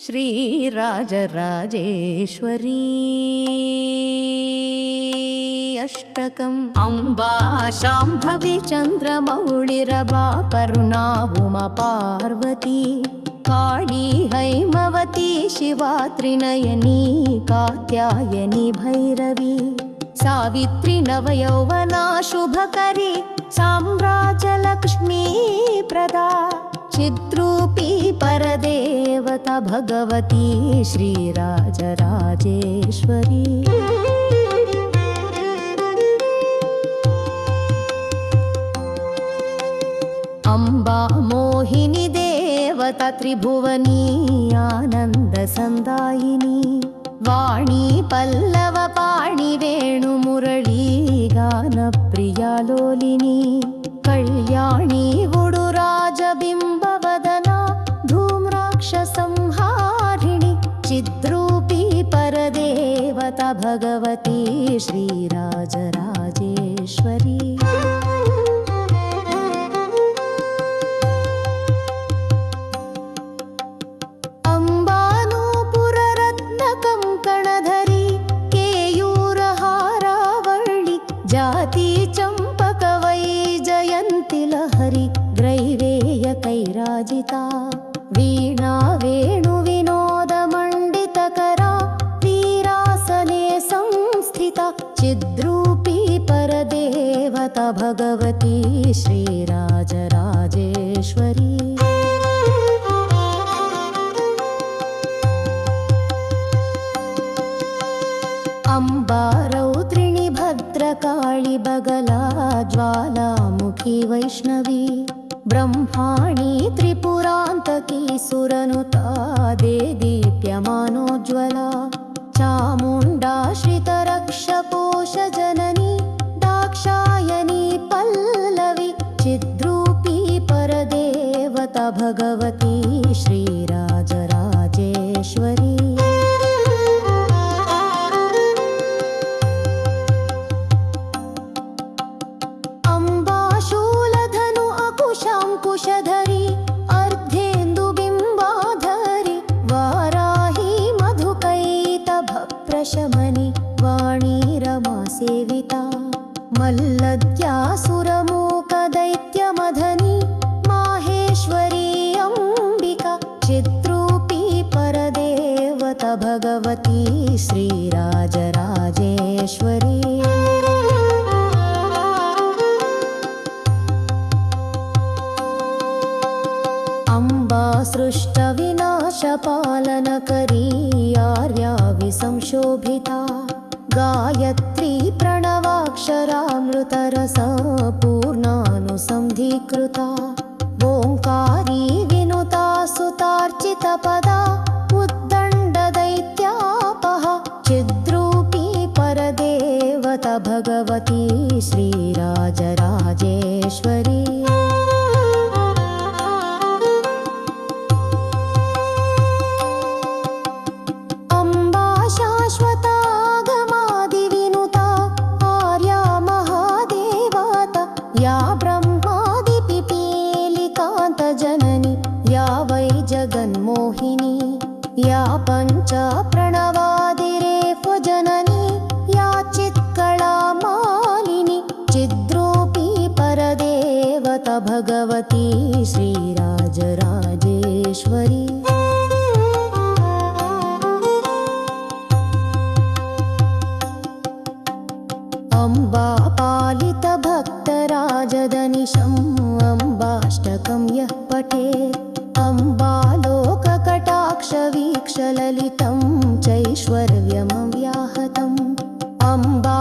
श्रीराजराजेश्वरी अष्टकम्। अम्बा शाम्भवी चन्द्रमौळिरबा करुणा उमा पार्वती काली हैमवती शिवा त्रिनयनी कात्यायनी भैरवी सावित्री नवयौवना शुभकरी साम्राज्यलक्ष्मी प्रदा चिद्रूपी परदेवता भगवती श्रीराजराजेश्वरी। अम्बा मोहिनी देवता त्रिभुवनी आनन्दसन्दायिनी वाणी पल्लव पाणि वेणु मुरळी गानप्रिया लोलिनी कल्याणी उडुराजबिम्बवदना धूम्राक्षसंहारिणि चिद्रूपी परदेवता भगवती श्रीराजराजेश्वरी। जाती चंपक वैजयंती लहरी ग्रैवेय कैराजिता वीणा वेणु विनोद मंडितकरा वीरासने संस्थिता चिद्रूपी परदेवता भगवती श्रीराजराजेश्वरी। अम्बा रौद्रिणी भद्रकाळी बगला ज्वालामुखी वैष्णवी ब्रह्माणी त्रिपुरान्तकी सुरनुता देदीप्यमानोज्ज्वला चामुण्डाश्रितरक्षपोषजननी दाक्षायणी पल्लवी चिद्रूपी परदेवता भगवती श्रीराजराजेश्वरी। कुशधरी अर्धेन्दुबिम्बाधरी वाराही मधुकैतभप्रशमनि वाणी रमा सेविता मल्लद्यासुरमूकदैत्यमधनी माहेश्वरी अम्बिका चिद्रूपी परदेवता भगवती श्रीराजराजेश्वरी। अम्बा सृष्टविनाशपालनकरी आर्या विसंशोभिता गायत्री प्रणवाक्षरामृतरसा पूर्णानुसन्धीकृता ओङ्कारी विनुता सुतार्चितपदा उद्दण्डदैत्यापहा चिद्रूपी परदेवता भगवती श्रीराजराजेश्वरी। या ब्रह्मादिपिपीलिकान्तजननी या वै जगन्मोहिनी या पञ्च प्रणवादिरेफजननी या चित्कलामालिनी चिद्रूपी परदेवता भगवती श्रीराजराजेश्वरी। अम्बा पालित भक्तराजदनिशम् अम्बाष्टकं यः पठेत् अम्बालोककटाक्षवीक्षललितं चैश्वर्यमव्याहतम् अम्बा